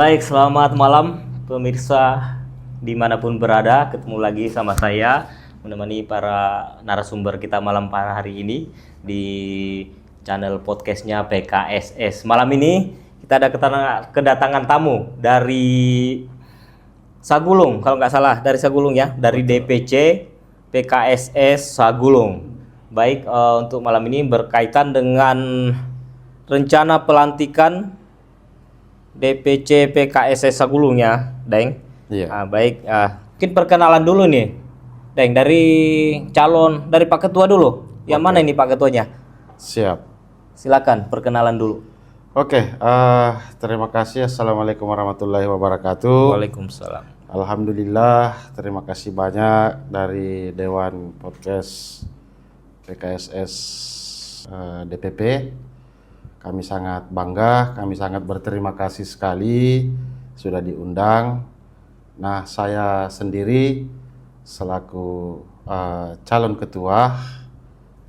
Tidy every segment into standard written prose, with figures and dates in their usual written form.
Baik, selamat malam pemirsa dimanapun berada. Ketemu lagi sama saya menemani para narasumber kita malam hari ini di channel podcastnya PKSS. Malam ini kita ada kedatangan tamu dari Sagulung, kalau nggak salah dari Sagulung ya, dari DPC PKSS Sagulung. Baik, untuk malam ini berkaitan dengan rencana pelantikan DPC PKSS Sagulung ya, Deng. Iya. Baik, mungkin perkenalan dulu nih, Deng, dari Pak Ketua dulu. Yang mana ini Pak Ketuanya? Siap. Silakan perkenalan dulu. Oke, terima kasih. Assalamualaikum warahmatullahi wabarakatuh. Waalaikumsalam. Alhamdulillah, terima kasih banyak dari Dewan Podcast PKSS DPP. Kami sangat bangga, kami sangat berterima kasih sekali sudah diundang. Nah, saya sendiri selaku calon ketua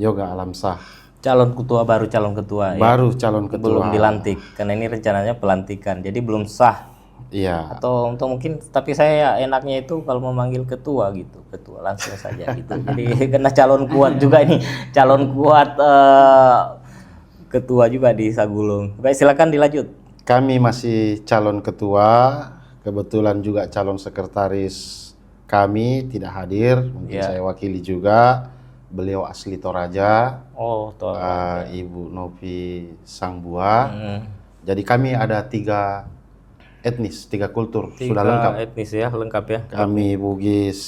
Yoga Alamsah. Calon ketua baru calon ketua Baru ya? calon ketua. Belum dilantik karena ini rencananya pelantikan. Jadi belum sah. Iya. Atau mungkin, tapi saya enaknya itu kalau memanggil ketua gitu, ketua langsung saja gitu. Jadi karena calon kuat juga ini, calon kuat ketua juga di Sagulung. Baik, silakan dilanjut. Kami masih calon ketua, kebetulan juga calon sekretaris kami tidak hadir, mungkin saya wakili juga. Beliau asli Toraja. Oh, Toraja. Ibu Novi Sangbua. Jadi kami ada 3 etnis, 3 kultur, sudah lengkap. Etnis ya, lengkap ya. Kami Bugis,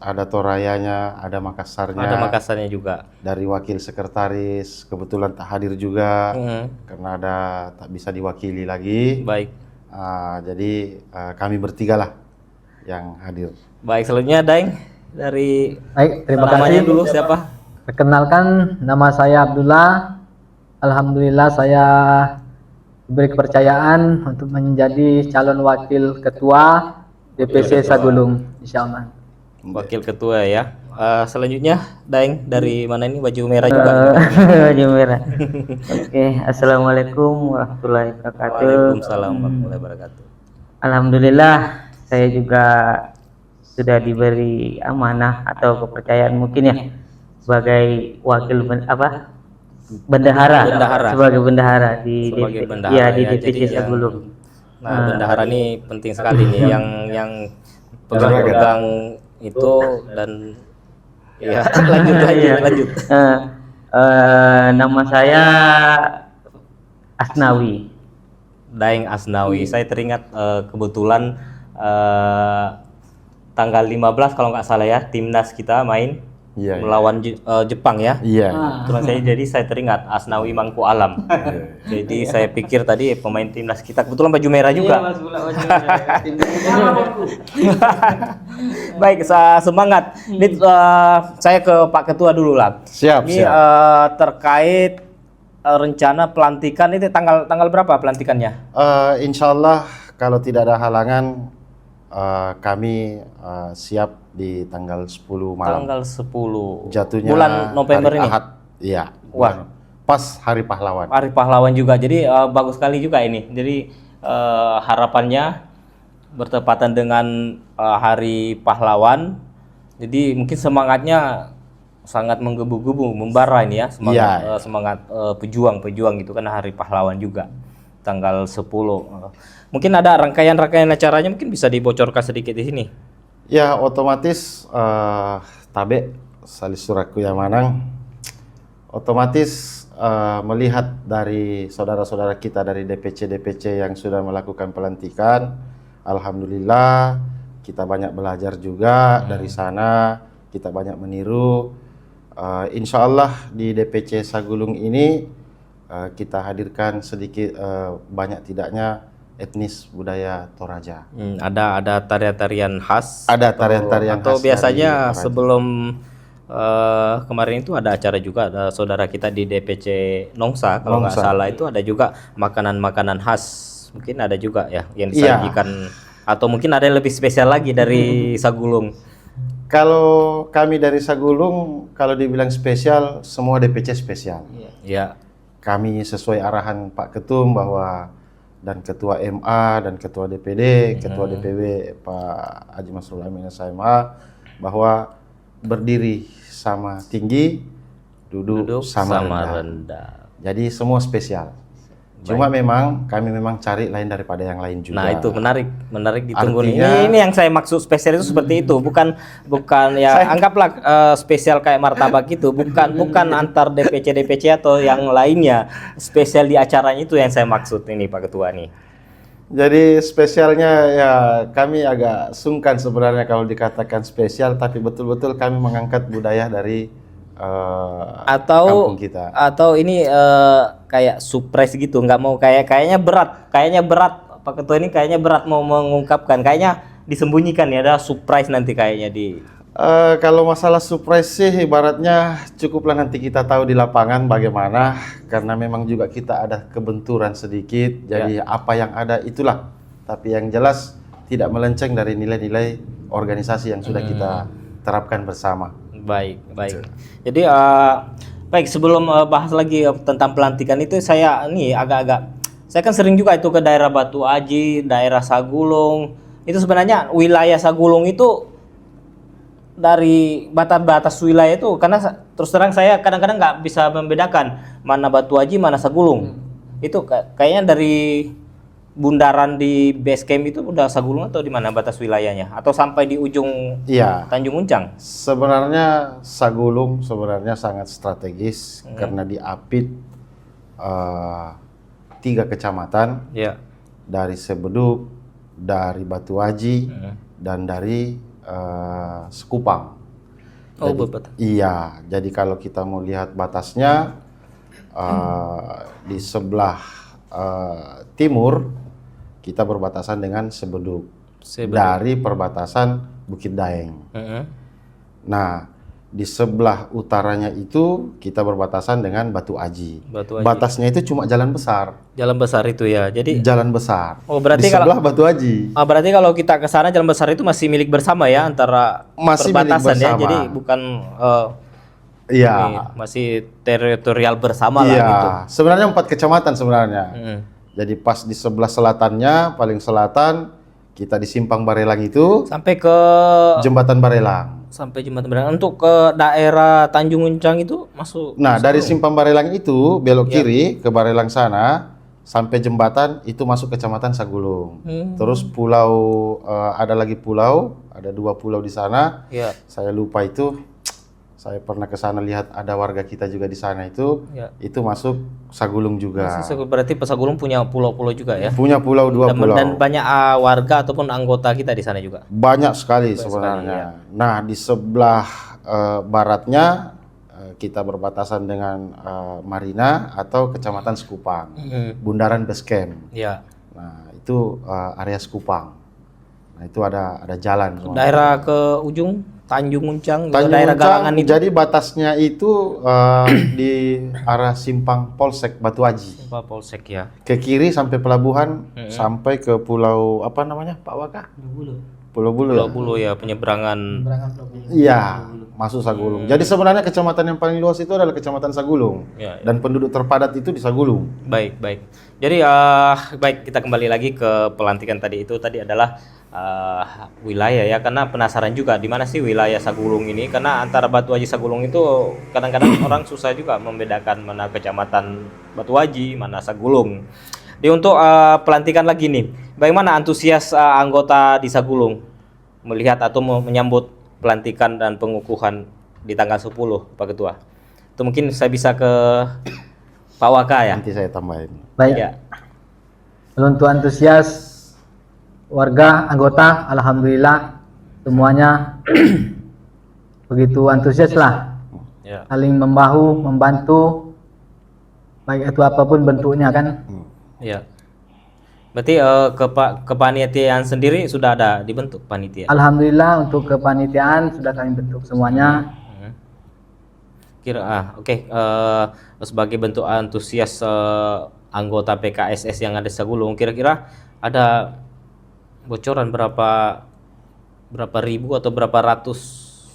ada Torayanya, ada Makassarnya. Ada Makassarnya juga. Dari wakil sekretaris kebetulan tak hadir juga karena tak bisa diwakili lagi. Baik. Jadi kami bertiga lah yang hadir. Baik, selanjutnya Daeng dari Baik, terima namanya kasih. dulu siapa? Perkenalkan, nama saya Abdullah. Alhamdulillah saya diberi kepercayaan untuk menjadi calon wakil ketua DPC Sagulung, insyaallah. Wakil ketua ya. Selanjutnya Daeng dari mana ini, baju merah juga? Baju merah. Oke, assalamualaikum warahmatullahi wabarakatuh. Waalaikumsalam warahmatullahi wabarakatuh. Alhamdulillah, saya juga sudah diberi amanah atau kepercayaan mungkin ya sebagai wakil bendahara. Sebagai bendahara di DPC Sagulung. Nah, bendahara ini penting sekali nih yang pegang-pegang itu dan ya lanjut. Nama saya Asnawi. Daeng Asnawi. Saya teringat kebetulan tanggal 15 kalau nggak salah ya, timnas kita main melawan Jepang ya. Iya. Terus saya teringat Asnawi Mangku Alam. Jadi saya pikir tadi pemain timnas kita kebetulan baju merah juga. Baik, semangat. Ini saya ke Pak Ketua dulu lah. Siap. Ini terkait rencana pelantikan itu tanggal berapa pelantikannya? Insya Allah kalau tidak ada halangan kami siap di tanggal 10 malam. Tanggal 10. Jatuhnya bulan November hari ini. Ahad. Iya. Wah, pas Hari Pahlawan. Hari Pahlawan juga. Jadi bagus sekali juga ini. Jadi harapannya bertepatan dengan Hari Pahlawan. Jadi mungkin semangatnya sangat menggebu-gebu, membara ini ya, semangat pejuang gitu kan, Hari Pahlawan juga tanggal 10. Mungkin ada rangkaian acaranya, mungkin bisa dibocorkan sedikit di sini. Ya, otomatis Tabe Salisuraku Yamanang otomatis melihat dari saudara-saudara kita dari DPC yang sudah melakukan pelantikan. Alhamdulillah kita banyak belajar juga dari sana, kita banyak meniru. Insya Allah di DPC Sagulung ini kita hadirkan sedikit banyak tidaknya etnis budaya Toraja. Ada tarian-tarian khas. Ada tarian-tarian atau khas. Biasanya sebelum kemarin itu ada acara juga, ada saudara kita di DPC Nongsa kalau nggak salah, itu ada juga makanan-makanan khas. Mungkin ada juga ya yang disajikan, atau mungkin ada yang lebih spesial lagi dari Sagulung. Kalau kami dari Sagulung, kalau dibilang spesial, semua DPC spesial. Iya. Kami sesuai arahan Pak Ketum bahwa dan ketua MA dan ketua DPD, ketua DPW Pak Haji Masrul Amin SMA, bahwa berdiri sama tinggi, duduk sama rendah. Jadi semua spesial. Cuma memang kami memang cari lain daripada yang lain juga. Nah itu menarik ditunggu Artinya, nih. Ini yang saya maksud spesial itu seperti itu, bukan ya anggaplah spesial kayak martabak itu, bukan antar DPC atau yang lainnya. Spesial di acaranya itu yang saya maksud ini Pak Ketua nih. jadi spesialnya ya kami agak sungkan sebenarnya kalau dikatakan spesial, tapi betul-betul kami mengangkat budaya dari kampung kita. Atau ini kayak surprise gitu, nggak mau kayaknya berat Pak Ketua ini kayaknya berat mau mengungkapkan, kayaknya disembunyikan ya, ada surprise nanti kayaknya di Kalau masalah surprise sih ibaratnya cukuplah nanti kita tahu di lapangan bagaimana, karena memang juga kita ada kebenturan sedikit, jadi apa yang ada itulah, tapi yang jelas tidak melenceng dari nilai-nilai organisasi yang sudah kita terapkan bersama. Baik. Jadi baik, sebelum bahas lagi tentang pelantikan itu, saya kan sering juga itu ke daerah Batu Aji, daerah Sagulung. Itu sebenarnya wilayah Sagulung itu dari batas wilayah itu, karena terus terang saya kadang-kadang nggak bisa membedakan mana Batu Aji mana Sagulung. Itu kayaknya dari bundaran di base camp itu udah Sagulung atau di mana batas wilayahnya, atau sampai di ujung Tanjung Uncang? Sebenarnya Sagulung sebenarnya sangat strategis karena diapit 3 kecamatan, dari Sebeduk, dari Batu Aji, dan dari Sekupang. Jadi kalau kita mau lihat batasnya di sebelah timur kita berbatasan dengan Sebeduk. Dari perbatasan Bukit Daeng. Nah, di sebelah utaranya itu kita berbatasan dengan Batu Aji. Batasnya itu cuma jalan besar. Jalan besar itu ya. Jadi jalan besar. Oh, berarti di sebelah Batu Aji. Berarti kalau kita ke sana jalan besar itu masih milik bersama ya, antara perbatasan ya. Jadi bukan masih teritorial bersama lah gitu. Sebenarnya 4 kecamatan sebenarnya. Jadi pas di sebelah selatannya, paling selatan kita di Simpang Barelang itu sampai ke Jembatan Barelang. Untuk ke daerah Tanjung Uncang itu masuk. Nah, dari Simpang Barelang itu belok kiri ke Barelang sana sampai jembatan itu masuk Kecamatan Sagulung. Terus pulau ada lagi pulau, ada 2 pulau di sana. Saya lupa itu. Saya pernah ke sana lihat ada warga kita juga di sana itu. Itu masuk Sagulung juga. Berarti Sagulung punya pulau-pulau juga ya? Punya pulau 2 pulau. Dan banyak warga ataupun anggota kita di sana juga. Banyak sekali sebenarnya. Nah, di sebelah baratnya kita berbatasan dengan Marina atau Kecamatan Sekupang. Bundaran Base Camp. Nah, itu area Sekupang. Nah, itu ada jalan. Daerah ke ujung Tanjung Uncang, daerah Galangan itu. Jadi batasnya itu di arah Simpang Polsek Batu Aji. Simpang Polsek ya. Ke kiri sampai pelabuhan, sampai ke pulau apa namanya, Pak Waka? Pulau Bulu ya, penyeberangan. Iya, masuk Sagulung. Jadi sebenarnya kecamatan yang paling luas itu adalah Kecamatan Sagulung. Dan penduduk terpadat itu di Sagulung. Baik. Jadi baik, kita kembali lagi ke pelantikan tadi. Itu tadi adalah wilayah ya, karena penasaran juga di mana sih wilayah Sagulung ini, karena antara Batu Aji Sagulung itu kadang-kadang orang susah juga membedakan mana Kecamatan Batu Aji, mana Sagulung. Jadi untuk pelantikan lagi nih, bagaimana antusias anggota di Sagulung melihat atau menyambut pelantikan dan pengukuhan di tanggal 10, Pak Ketua? Itu mungkin saya bisa ke Pak Waka ya. Nanti saya tambahin. Baik. Untuk antusias warga anggota, alhamdulillah semuanya begitu antusias lah, saling membahu membantu, baik itu apapun bentuknya kan. Berarti kepanitiaan sendiri sudah ada dibentuk panitia? Alhamdulillah untuk kepanitiaan sudah kami bentuk semuanya. Sebagai bentuk antusias anggota PKSS yang ada di Sagulung, kira-kira ada bocoran berapa ribu atau berapa ratus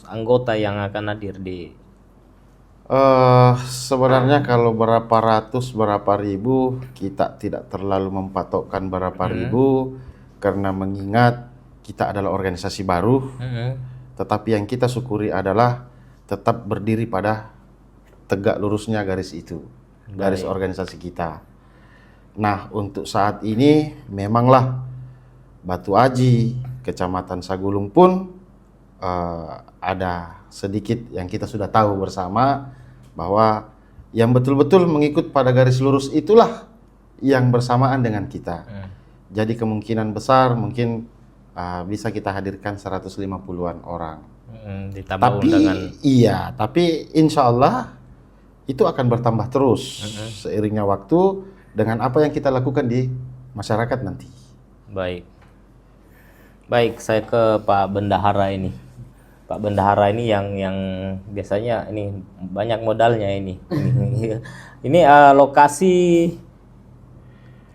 anggota yang akan hadir di Sebenarnya kalau berapa ratus, berapa ribu, kita tidak terlalu mempatokkan berapa ribu, karena mengingat kita adalah organisasi baru, tetapi yang kita syukuri adalah tetap berdiri pada tegak lurusnya garis itu, garis organisasi kita. Nah, untuk saat ini memanglah Batu Aji, Kecamatan Sagulung pun ada sedikit yang kita sudah tahu bersama, bahwa yang betul-betul mengikut pada garis lurus itulah yang bersamaan dengan kita. Jadi kemungkinan besar mungkin bisa kita hadirkan 150-an orang. Ditambah Tapi undangan. iya, tapi insya Allah itu akan bertambah terus seiringnya waktu dengan apa yang kita lakukan di masyarakat nanti. Baik. Baik, saya ke Pak Bendahara ini. Pak Bendahara ini yang biasanya ini banyak modalnya ini. Ini lokasi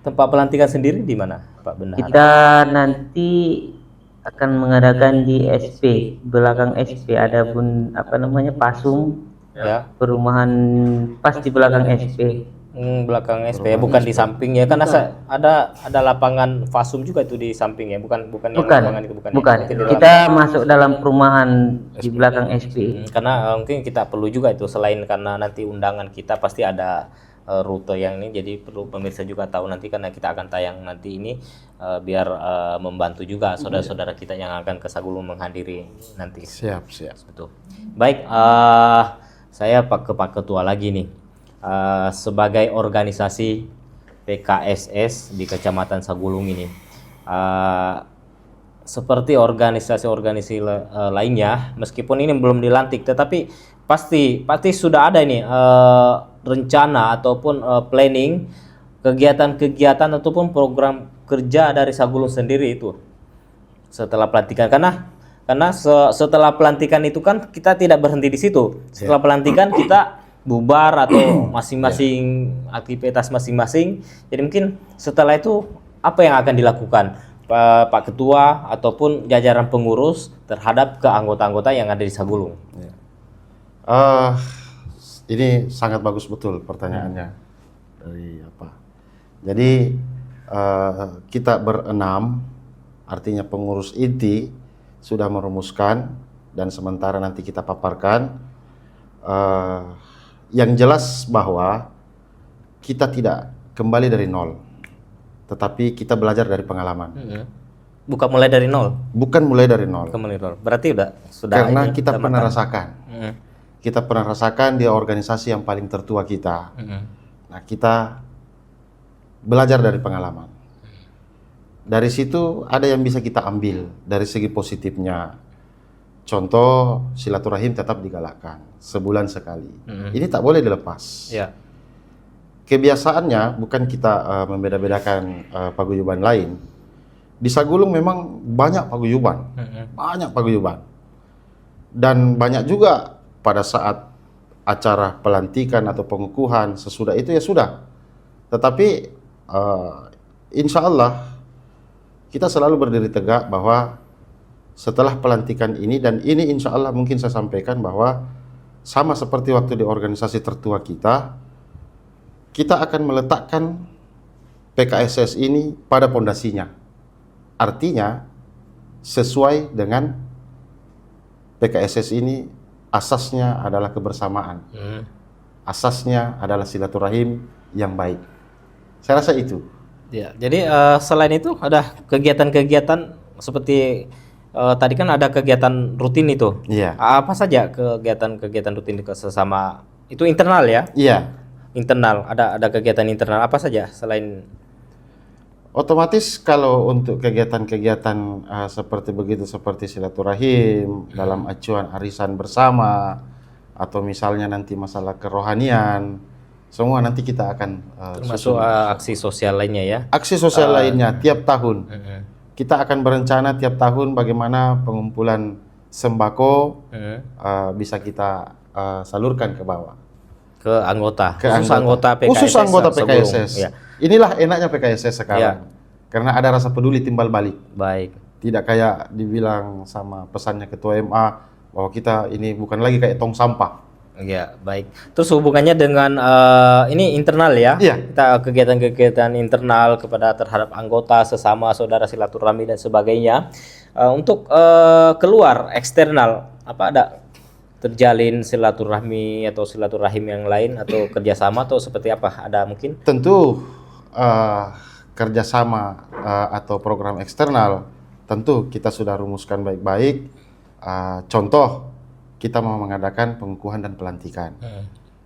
tempat pelantikan sendiri di mana, Pak Bendahara? Kita nanti akan mengadakan di SP, belakang SP ada Pasum, Ya. perumahan pas di belakang SP. Belakang SP ya, bukan di samping ya, kan ada lapangan Fasum juga itu di samping ya, bukan yang lapangan itu bukan. Bukan. Ya? Mungkin di Kita masuk dalam perumahan di belakang SP. karena mungkin kita perlu juga itu, selain karena nanti undangan kita pasti ada rute yang ini, jadi perlu pemirsa juga tahu nanti, karena kita akan tayang nanti ini biar membantu juga saudara-saudara kita yang akan ke Sagulung menghadiri nanti. Siap. Betul. Baik, saya ke Pak Ketua lagi nih. Sebagai organisasi PKSS di Kecamatan Sagulung ini, seperti organisasi-organisasi lainnya, meskipun ini belum dilantik, tetapi pasti sudah ada ini rencana ataupun planning kegiatan-kegiatan ataupun program kerja dari Sagulung sendiri itu setelah pelantikan, karena setelah pelantikan itu kan kita tidak berhenti di situ. Setelah pelantikan kita bubar atau masing-masing aktivitas masing-masing. Jadi mungkin setelah itu apa yang akan dilakukan Pak Ketua ataupun jajaran pengurus terhadap ke anggota-anggota yang ada di Sagulung? Ini sangat bagus betul pertanyaannya. Jadi kita berenam, artinya pengurus inti sudah merumuskan dan sementara nanti kita paparkan. Yang jelas bahwa kita tidak kembali dari nol, tetapi kita belajar dari pengalaman. Bukan mulai dari nol. Bukan mulai dari nol. Berarti sudah Karena ini, kita sudah pernah matang. rasakan. Kita pernah rasakan dia organisasi yang paling tertua kita. Nah, kita belajar dari pengalaman. Dari situ ada yang bisa kita ambil dari segi positifnya. Contoh, silaturahim tetap digalakkan sebulan sekali. Ini tak boleh dilepas. Ya. Kebiasaannya bukan kita membeda-bedakan paguyuban lain. Di Sagulung memang banyak paguyuban, dan banyak juga pada saat acara pelantikan atau pengukuhan, sesudah itu ya sudah. Tetapi insya Allah kita selalu berdiri tegak bahwa setelah pelantikan ini, dan ini insya Allah mungkin saya sampaikan bahwa sama seperti waktu di organisasi tertua kita akan meletakkan PKSS ini pada pondasinya. Artinya sesuai dengan PKSS ini asasnya adalah kebersamaan, asasnya adalah silaturahim yang baik. Saya rasa itu. Ya, jadi selain itu ada kegiatan-kegiatan seperti tadi kan ada kegiatan rutin itu. Iya. Apa saja kegiatan-kegiatan rutin sesama itu internal ya? Iya. Internal, ada kegiatan internal apa saja selain? Otomatis kalau untuk kegiatan-kegiatan seperti begitu, seperti silaturahim, dalam acuan arisan bersama, atau misalnya nanti masalah kerohanian, semua nanti kita akan Termasuk aksi sosial lainnya ya? aksi sosial lainnya tiap tahun. Kita akan berencana tiap tahun bagaimana pengumpulan sembako bisa kita salurkan ke bawah. Ke anggota, Ke khusus anggota PKSS. Khusus anggota Sagulung. PKSS. Ya. Inilah enaknya PKSS sekarang. Karena ada rasa peduli timbal balik. Baik. Tidak kayak dibilang sama pesannya Ketua MA bahwa kita ini bukan lagi kayak tong sampah. Ya, baik. Terus hubungannya dengan ini internal ya? Iya. Kita kegiatan-kegiatan internal kepada terhadap anggota, sesama, saudara, silaturahmi dan sebagainya. Untuk keluar eksternal, apa ada terjalin silaturahmi atau silaturahim yang lain atau kerjasama atau seperti apa? Ada mungkin? Tentu kerjasama atau program eksternal tentu kita sudah rumuskan baik-baik. Contoh, kita mau mengadakan pengukuhan dan pelantikan.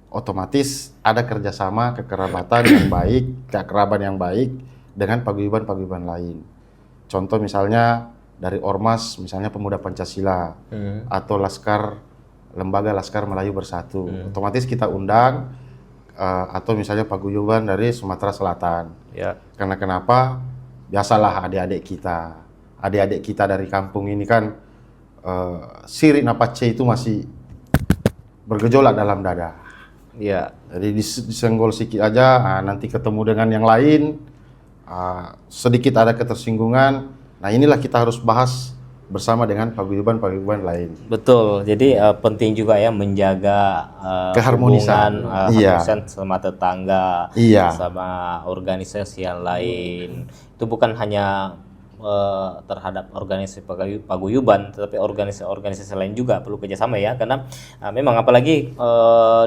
Otomatis ada kerjasama kekerabatan yang baik, keakraban yang baik dengan paguyuban-paguyuban lain. Contoh misalnya dari Ormas, misalnya Pemuda Pancasila, atau Lembaga Laskar Melayu Bersatu. Otomatis kita undang, atau misalnya paguyuban dari Sumatera Selatan. Ya. Karena kenapa? Biasalah adik-adik kita dari kampung ini kan siri napace itu masih bergejolak dalam dada. Iya. Jadi disenggol sedikit aja, nanti ketemu dengan yang lain, sedikit ada ketersinggungan. Nah inilah kita harus bahas bersama dengan paguyuban-paguyuban lain. Betul. Jadi penting juga ya menjaga Keharmonisan. hubungan, Iya. harmonisan sama tetangga, Iya. sama organisasi yang lain. Itu bukan hanya terhadap organisasi paguyuban, tetapi organisasi-organisasi lain juga perlu kerjasama ya, karena memang apalagi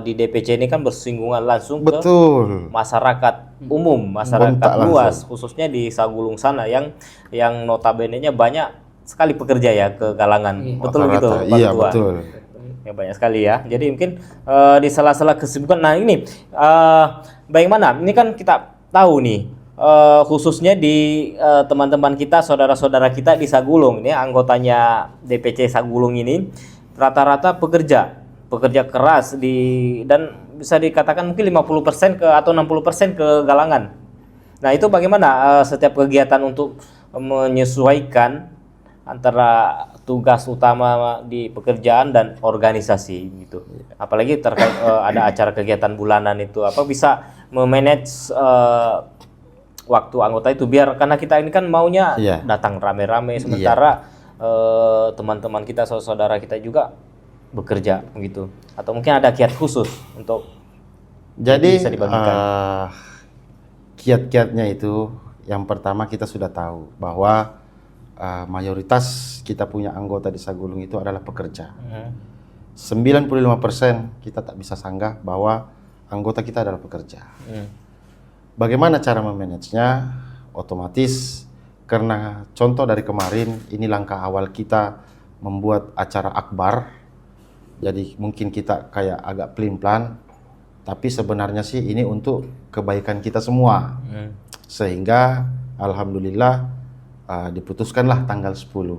di DPC ini kan bersinggungan langsung Betul. ke masyarakat umum, masyarakat Kontak luas, langsung. khususnya di Sagulung sana yang notabene-nya banyak sekali pekerja ya ke kalangan. Betul gitu, Rata-rata. Pak Iya, Ketua? betul. Ya banyak sekali ya. Jadi mungkin di sela-sela kesibukan. Nah ini bagaimana? Ini kan kita tahu nih khususnya di teman-teman kita, saudara-saudara kita di Sagulung ini, anggotanya DPC Sagulung ini rata-rata pekerja keras dan bisa dikatakan mungkin 50% atau 60% ke galangan. Nah itu bagaimana setiap kegiatan untuk menyesuaikan antara tugas utama di pekerjaan dan organisasi gitu. Apalagi terkait ada acara kegiatan bulanan itu, apa bisa memanage waktu anggota itu, biar karena kita ini kan maunya datang rame-rame, sementara teman-teman kita, saudara kita juga bekerja gitu. Atau mungkin ada kiat khusus untuk Jadi bisa dibagikan. Kiat-kiatnya itu yang pertama kita sudah tahu bahwa mayoritas kita punya anggota di Sagulung itu adalah pekerja. 95% kita tak bisa sanggah bahwa anggota kita adalah pekerja. Bagaimana cara memanagenya? Otomatis karena contoh dari kemarin ini langkah awal kita membuat acara akbar. Jadi mungkin kita kayak agak pelin-pelan, tapi sebenarnya sih ini untuk kebaikan kita semua. Sehingga alhamdulillah diputuskanlah tanggal 10.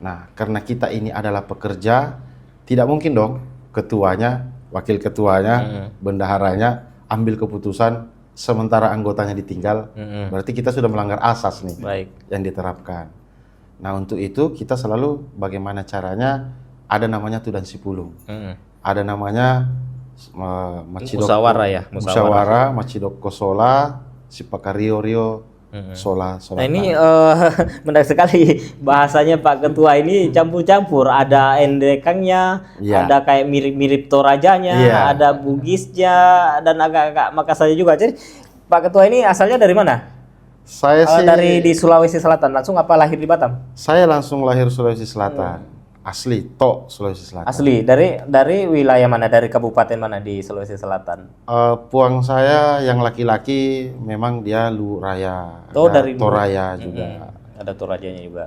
Nah, karena kita ini adalah pekerja, tidak mungkin dong ketuanya, wakil ketuanya, bendaharanya ambil keputusan sementara anggotanya ditinggal. Berarti kita sudah melanggar asas nih. Baik. Yang diterapkan. Nah, untuk itu kita selalu bagaimana caranya, ada namanya Tudan Sipulung. Ada namanya Musyawarah ya, Musyawarah Macidok Kosola Sipakario Rio Sola. Nah ini menarik sekali bahasanya Pak Ketua ini, campur-campur, ada endekangnya, ada kayak mirip-mirip Torajanya, ada Bugisnya, dan agak-agak Makassarnya juga. Jadi Pak Ketua ini asalnya dari mana? Saya sih dari di Sulawesi Selatan langsung, apa lahir di Batam? Saya langsung lahir Sulawesi Selatan. Asli Tok Sulawesi Selatan. Asli dari wilayah mana? Dari kabupaten mana di Sulawesi Selatan? Puang saya yang laki-laki memang dia Luraya. Dari Toraya juga. Ada Torajanya juga.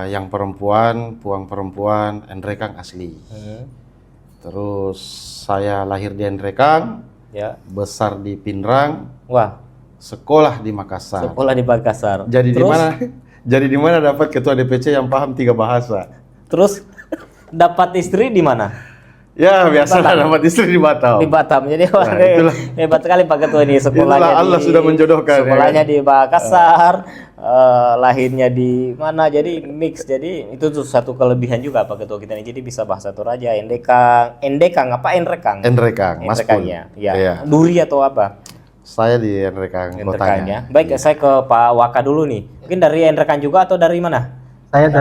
Yang perempuan, Puang perempuan Endrekang asli. Terus saya lahir di Endrekang, besar di Pinrang. Wah. Sekolah di Makassar. Sekolah di Makassar. Jadi di mana? Jadi di mana dapat ketua DPC yang paham 3 bahasa? Terus dapat istri di mana? Ya biasa dapat istri di Batam. Di Batam. Jadi hebat sekali Pak Ketua ini, sekolahnya Allah sudah menjodohkan. Sekolahnya di Makassar, lahirnya di mana? Jadi mix. Jadi itu tuh satu kelebihan juga Pak Ketua kita ini. Jadi bisa bahasa Toraja, Endekang apa Endrekang? Endrekang, Mas Pul. Ya. Duri atau apa? Saya di Endrekang kotanya. Baik, saya ke Pak Waka dulu nih. Mungkin dari Endrekang juga atau dari mana? Saya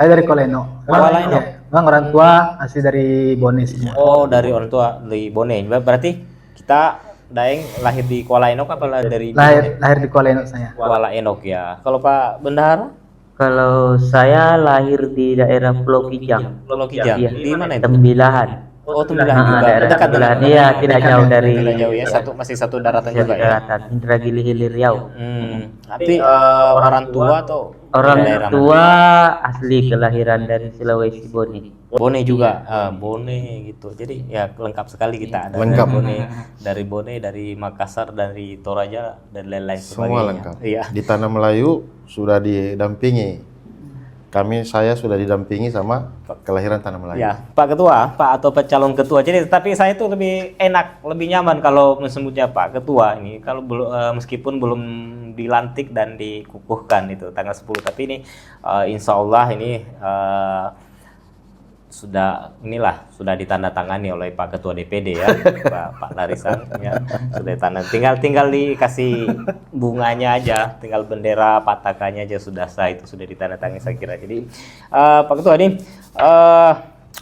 dari Koleno. Memang orang tua asli dari Bone semua. Oh, dari orang tua di Bone. Berarti kita Daeng lahir di Kuala Enok apa dari Lahir di Kuala Enok saya. Kuala Enok ya. Kalau Pak Bendahara? Kalau saya lahir di daerah Pulau Kijang. Pulau Kijang. Iya. Di mana itu? Tembilahan. Oh, Tembilahan juga. Daerah Dekat Tembilahan. dengan- Iya, tidak jauh dari Tidak jauh ya. Masih satu daratan juga ya. Daratan Indragiri Hilir Riau. Nanti orang tua atau Orang daerah mana? tua asli kelahiran dari Sulawesi Bone. Bone juga, Bone gitu. Jadi ya lengkap sekali kita ada Lengkap. dari Bone, dari Makassar, dari Toraja dan lain-lain Semua sebagainya. lengkap. Iya. Di Tanah Melayu sudah didampingi. Saya sudah didampingi sama kelahiran Tanah Melayu. Ya, Pak Ketua, Pak atau Pak calon ketua. Jadi tapi saya itu lebih enak, lebih nyaman kalau menyebutnya Pak Ketua ini. Kalau belum meskipun belum dilantik dan dikukuhkan itu tanggal 10, tapi ini insya Allah ini sudah ditandatangani oleh Pak Ketua DPD ya, Pak Larisan ya, sudah tinggal dikasih bunganya aja, tinggal bendera patakannya aja sudah sah, itu sudah ditandatangani saya kira. Jadi Pak Ketua ini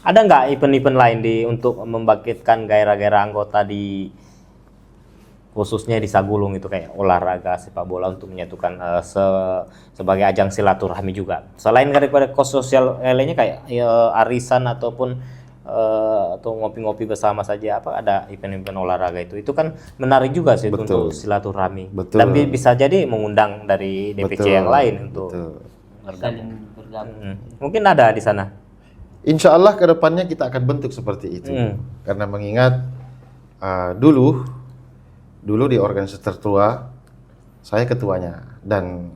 ada nggak event-event lain untuk membangkitkan gairah-gairah anggota khususnya di Sagulung itu kayak olahraga sepak bola untuk menyatukan sebagai ajang silaturahmi juga. Selain daripada kos sosial lainnya kayak arisan ataupun atau ngopi-ngopi bersama saja, apa ada event-event olahraga itu kan menarik juga sih untuk silaturahmi. Betul. Dan bisa jadi mengundang dari DPC yang lain untuk bergabung. Mungkin ada di sana. Insya Allah kedepannya kita akan bentuk seperti itu. Karena mengingat dulu di organisasi tertua saya ketuanya dan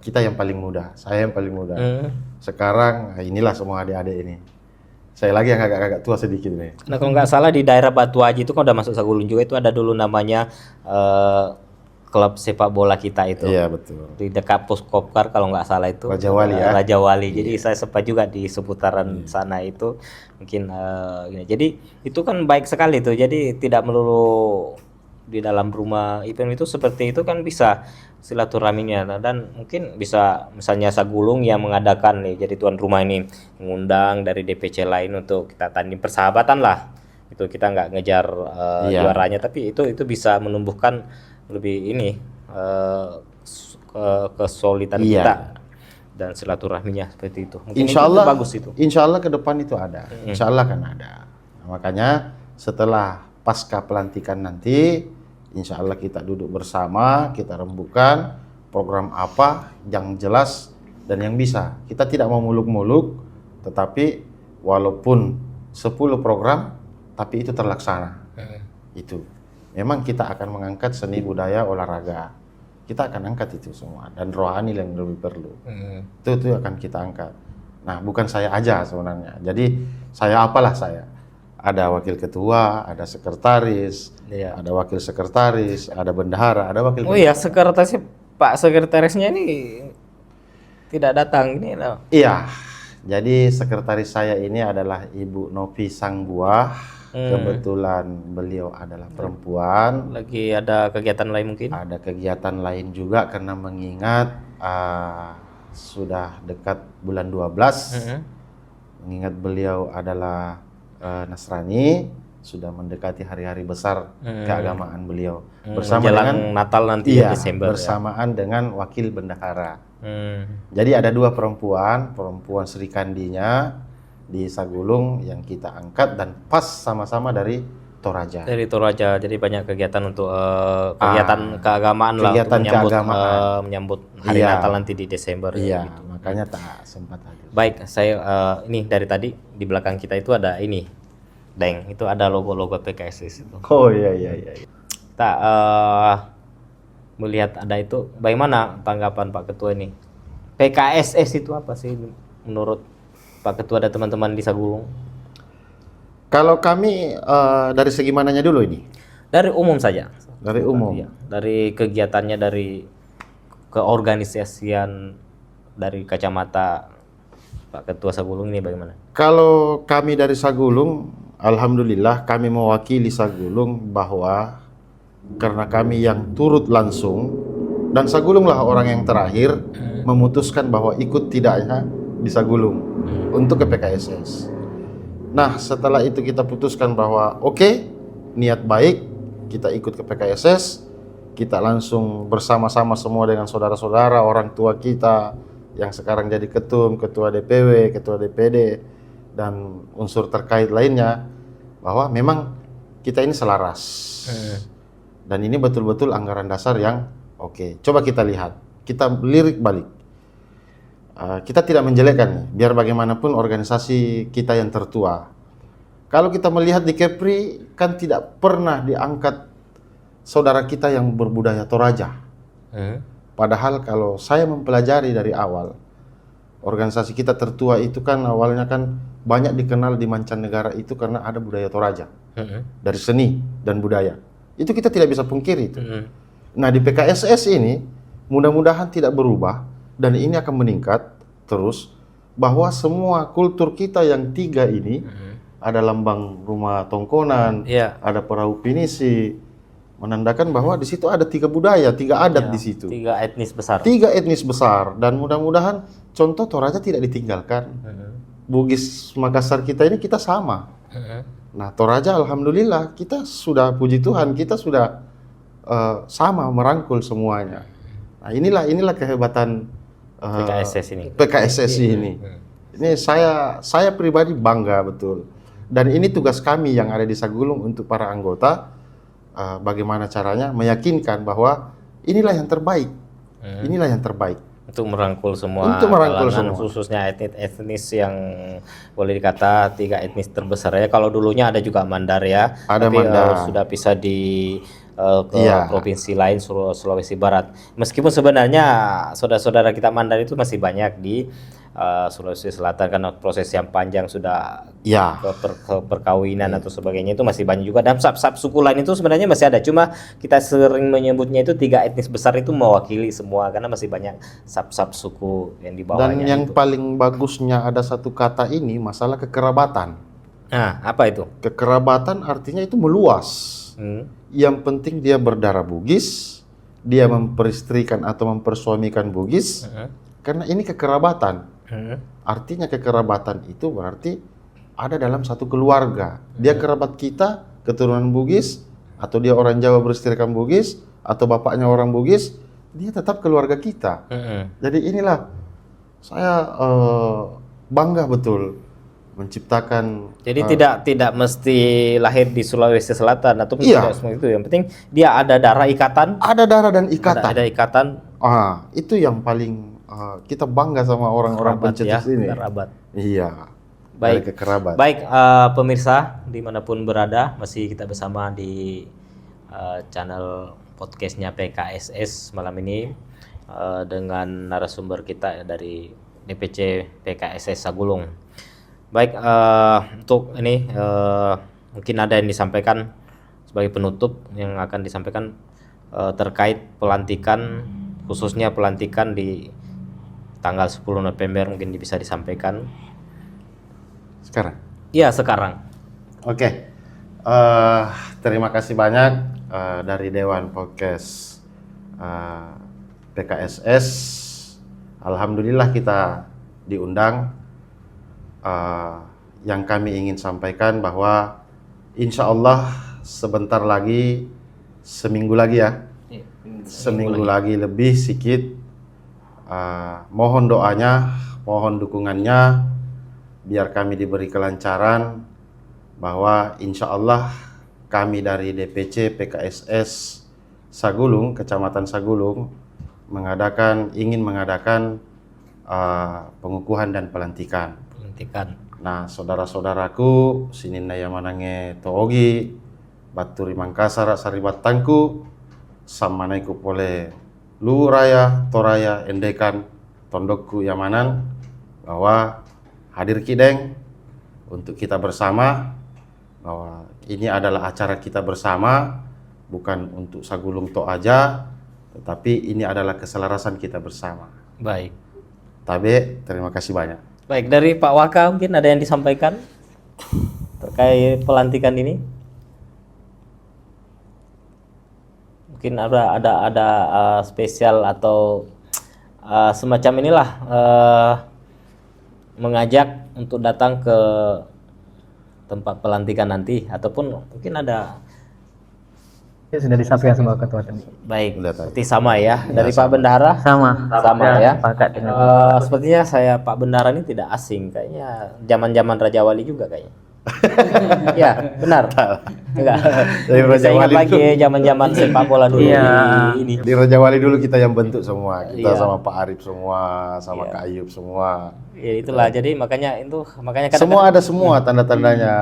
kita yang paling muda, saya yang paling muda. Sekarang inilah semua adik-adik ini. Saya lagi yang agak tua sedikit nih. Nah kalau nggak salah di daerah Batu Aji itu kan udah masuk Sagulung juga, itu ada dulu namanya klub sepak bola kita itu. Iya betul. Di dekat Puskopkar kalau nggak salah itu. Raja Wali ya. Raja Wali. Jadi saya sempat juga di seputaran sana itu mungkin. Jadi itu kan baik sekali tuh. Jadi tidak melulu di dalam rumah event itu seperti itu kan bisa silaturahminya, dan mungkin bisa misalnya Sagulung yang mengadakan nih jadi tuan rumah ini mengundang dari DPC lain untuk kita tanding persahabatan lah, itu kita nggak ngejar juaranya, tapi itu bisa menumbuhkan lebih ini kesolidan kita dan silaturahminya seperti itu. Mungkin Insya Allah itu bagus itu. Insya Allah ke depan itu ada. Insya Allah kan ada. Nah, makanya setelah pasca pelantikan nanti insya Allah kita duduk bersama, kita rembukan program apa yang jelas dan yang bisa. Kita tidak mau muluk-muluk, tetapi walaupun 10 program, tapi itu terlaksana. Itu. Memang kita akan mengangkat seni budaya olahraga. Kita akan angkat itu semua. Dan rohani yang lebih perlu. Itu akan kita angkat. Nah, bukan saya aja sebenarnya. Jadi, apalah saya. Ada wakil ketua, ada sekretaris, ada wakil sekretaris, ada bendahara, ada wakil. Oh iya, sekretarisnya Pak sekretarisnya ini tidak datang ini. Iya, jadi sekretaris saya ini adalah Ibu Novi Sangbuah. Kebetulan beliau adalah perempuan. Lagi ada kegiatan lain mungkin? Ada kegiatan lain juga karena mengingat sudah dekat bulan 12. Mengingat beliau adalah Nasrani, sudah mendekati hari-hari besar keagamaan beliau bersama dengan Natal nanti Desember bersamaan dengan wakil bendahara. Jadi ada 2 perempuan Sri Kandinya di Sagulung yang kita angkat dan pas sama-sama dari Toraja. Dari Toraja, jadi banyak kegiatan untuk kegiatan keagamaan lah, kegiatan untuk keagamaan. menyambut hari Natal nanti di Desember. Iya, gitu. makanya tak sempat hadir. Baik, saya ini dari tadi di belakang kita itu ada ini, Deng, itu ada logo-logo PKSS itu. Oh iya. Kita melihat ada itu, bagaimana tanggapan Pak Ketua ini? PKSS itu apa sih menurut Pak Ketua dan teman-teman di Sagulung? Kalau kami dari segi mananya dulu ini? Dari umum saja. Dari umum. Iya, dari kegiatannya, dari keorganisasian, dari kacamata Pak Ketua Sagulung ini bagaimana? Kalau kami dari Sagulung, alhamdulillah kami mewakili Sagulung bahwa karena kami yang turut langsung dan Sagulunglah orang yang terakhir memutuskan bahwa ikut tidaknya di Sagulung untuk ke PKSS. Nah, setelah itu kita putuskan bahwa oke, niat baik, kita ikut ke PKSS, kita langsung bersama-sama semua dengan saudara-saudara, orang tua kita yang sekarang jadi ketum, ketua DPW, ketua DPD, dan unsur terkait lainnya, bahwa memang kita ini selaras. Dan ini betul-betul anggaran dasar yang oke. Coba kita lihat, kita lirik balik. Kita tidak menjelekkan, biar bagaimanapun organisasi kita yang tertua. Kalau kita melihat di Kepri, kan tidak pernah diangkat saudara kita yang berbudaya Toraja. Padahal kalau saya mempelajari dari awal, organisasi kita tertua itu kan awalnya kan banyak dikenal di mancanegara itu karena ada budaya Toraja. Dari seni dan budaya. Itu kita tidak bisa pungkiri itu. Nah, di PKSS ini mudah-mudahan tidak berubah dan ini akan meningkat terus, bahwa semua kultur kita yang 3 ini, ada lambang rumah tongkonan, ada perahu pinisi, menandakan bahwa di situ ada 3 budaya, 3 adat di situ. 3 etnis besar. 3 etnis besar, dan mudah-mudahan contoh Toraja tidak ditinggalkan. Bugis Makassar kita ini kita sama. Nah, Toraja alhamdulillah kita sudah, puji Tuhan, kita sudah sama merangkul semuanya. Nah, inilah kehebatan PKSS ini. Ini saya pribadi bangga betul. Dan ini tugas kami yang ada di Sagulung untuk para anggota. Bagaimana caranya meyakinkan bahwa inilah yang terbaik, inilah yang terbaik untuk merangkul semua, khususnya etnis yang boleh dikata 3 etnis terbesar ya. Kalau dulunya ada juga Mandar ya, tapi sudah bisa di provinsi lain, Sulawesi Barat. Meskipun sebenarnya saudara-saudara kita Mandar itu masih banyak di Sulawesi Selatan karena proses yang panjang sudah perkawinan atau sebagainya itu masih banyak juga, dan sub suku lain itu sebenarnya masih ada, cuma kita sering menyebutnya itu 3 etnis besar itu mewakili semua karena masih banyak sub suku yang di bawahnya. Dan yang paling bagusnya ada satu kata ini, masalah kekerabatan. Nah, apa itu? Kekerabatan artinya itu meluas. Yang penting dia berdarah Bugis, dia memperistrikan atau mempersuamikan Bugis, karena ini kekerabatan. Artinya kekerabatan itu berarti ada dalam satu keluarga. Dia kerabat kita, keturunan Bugis, atau dia orang Jawa beristrikan Bugis, atau bapaknya orang Bugis, dia tetap keluarga kita. Jadi inilah saya bangga betul menciptakan. Jadi tidak mesti lahir di Sulawesi Selatan atau tidak semua itu. Yang penting dia ada darah ikatan. Ada darah dan ikatan. Ada ikatan. Itu yang paling kita bangga sama orang-orang pencetus ini. Kerabat. Iya. Baik. Kerabat. Baik, pemirsa dimanapun berada, masih kita bersama di channel podcastnya PKSS malam ini dengan narasumber kita dari DPC PKSS Sagulung. Baik, untuk ini mungkin ada yang disampaikan sebagai penutup yang akan disampaikan terkait pelantikan, khususnya pelantikan di tanggal 10 November mungkin bisa disampaikan. Sekarang? Iya, sekarang. Oke. Terima kasih banyak dari Dewan Podcast PKSS. Alhamdulillah kita diundang. Yang kami ingin sampaikan bahwa insya Allah sebentar lagi, seminggu lagi ya, seminggu lagi lebih sedikit. Mohon doanya, mohon dukungannya, biar kami diberi kelancaran bahwa insya Allah kami dari DPC PKSS Sagulung, Kecamatan Sagulung, ingin mengadakan pengukuhan dan pelantikan. Nah, saudara-saudaraku, Sininaya Manange Toogi, Baturi Mangkasar, Saribat Tangku, Samanaiku Pole Lu Raya, Toraya, Endekan, Tondokku Yamanan, bahwa hadir kideng untuk kita bersama, bahwa ini adalah acara kita bersama, bukan untuk Sagulung to aja, tetapi ini adalah keselarasan kita bersama. Baik. Tabe, terima kasih banyak. Baik, dari Pak Waka mungkin ada yang disampaikan terkait pelantikan ini? Mungkin ada spesial atau semacam inilah mengajak untuk datang ke tempat pelantikan nanti ataupun mungkin ada Ya, sudah disampaikan sama ketua tadi. baik Udah tahu. seperti sama ya dari Pak Bendahara Sama ya. sepakat dengan Sepertinya saya Pak Bendahara ini tidak asing kayaknya zaman-zaman Raja Wali juga kayaknya. Ya benar enggak Dari Raja saya ingat Wali lagi zaman-zaman sepak bola dulu Iya. ini Di Raja Wali dulu kita yang bentuk semua, kita Iya. sama Pak Arif semua, sama Iya. Kak Ayub semua. ya itulah jadi makanya kadang-kadang Semua ada semua tanda-tandanya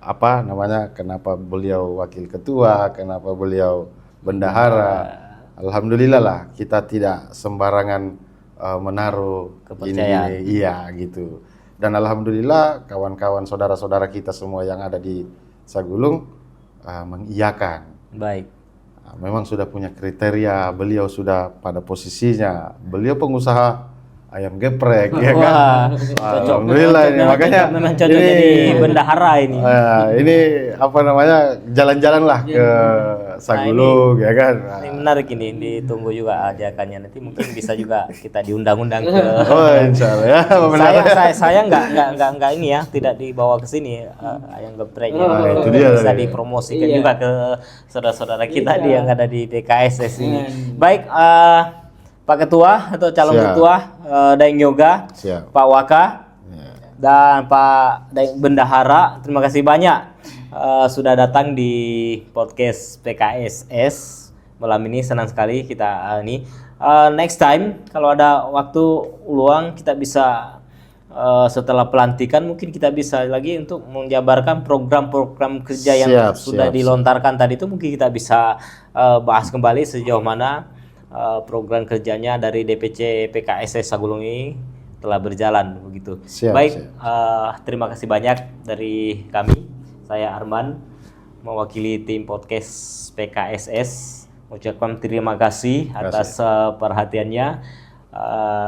apa namanya, kenapa beliau wakil ketua, kenapa beliau bendahara. Alhamdulillah lah kita tidak sembarangan menaruh Kepercayaan. ini, iya gitu. Dan alhamdulillah kawan-kawan saudara-saudara kita semua yang ada di Sagulung mengiyakan. baik. Memang sudah punya kriteria, beliau sudah pada posisinya, beliau pengusaha ayam geprek, ya kan? Wah, Alhamdulillah ini makanya memang cocok jadi bendahara ini. ini apa namanya, jalan-jalan lah ke Sagulung, ya kan? Ini menarik ini, ditunggu juga ajakannya nanti mungkin bisa juga kita diundang-undang ke. Oh, insya Allah ya. saya nggak ini ya, tidak dibawa ke sini ayam gepreknya. itu dia Bisa tadi. dipromosikan juga ke saudara-saudara kita yang ada di DKSS ini. Baik, Pak Ketua atau calon Siap. Ketua Daeng Yoga, Siap. Pak Waka Ya. dan Pak Daeng Bendahara, terima kasih banyak sudah datang di podcast PKSS malam ini. Senang sekali kita ini. Next time kalau ada waktu luang kita bisa setelah pelantikan mungkin kita bisa lagi untuk menjabarkan program-program kerja yang Siap, sudah siap, dilontarkan tadi itu, mungkin kita bisa bahas kembali sejauh mana program kerjanya dari DPC PKSS Sagulung ini telah berjalan begitu. Siap, Baik, siap. terima kasih banyak dari kami. Saya Arman mewakili tim podcast PKSS mengucapkan terima kasih atas perhatiannya.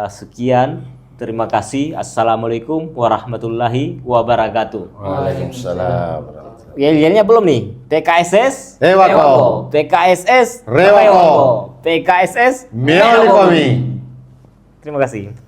Sekian, terima kasih. Assalamualaikum warahmatullahi wabarakatuh. Waalaikumsalam. Yel-yelnya belum nih. PKSS Rewako. PKSS Rewako. PKSS Miao Likomi. Terima kasih.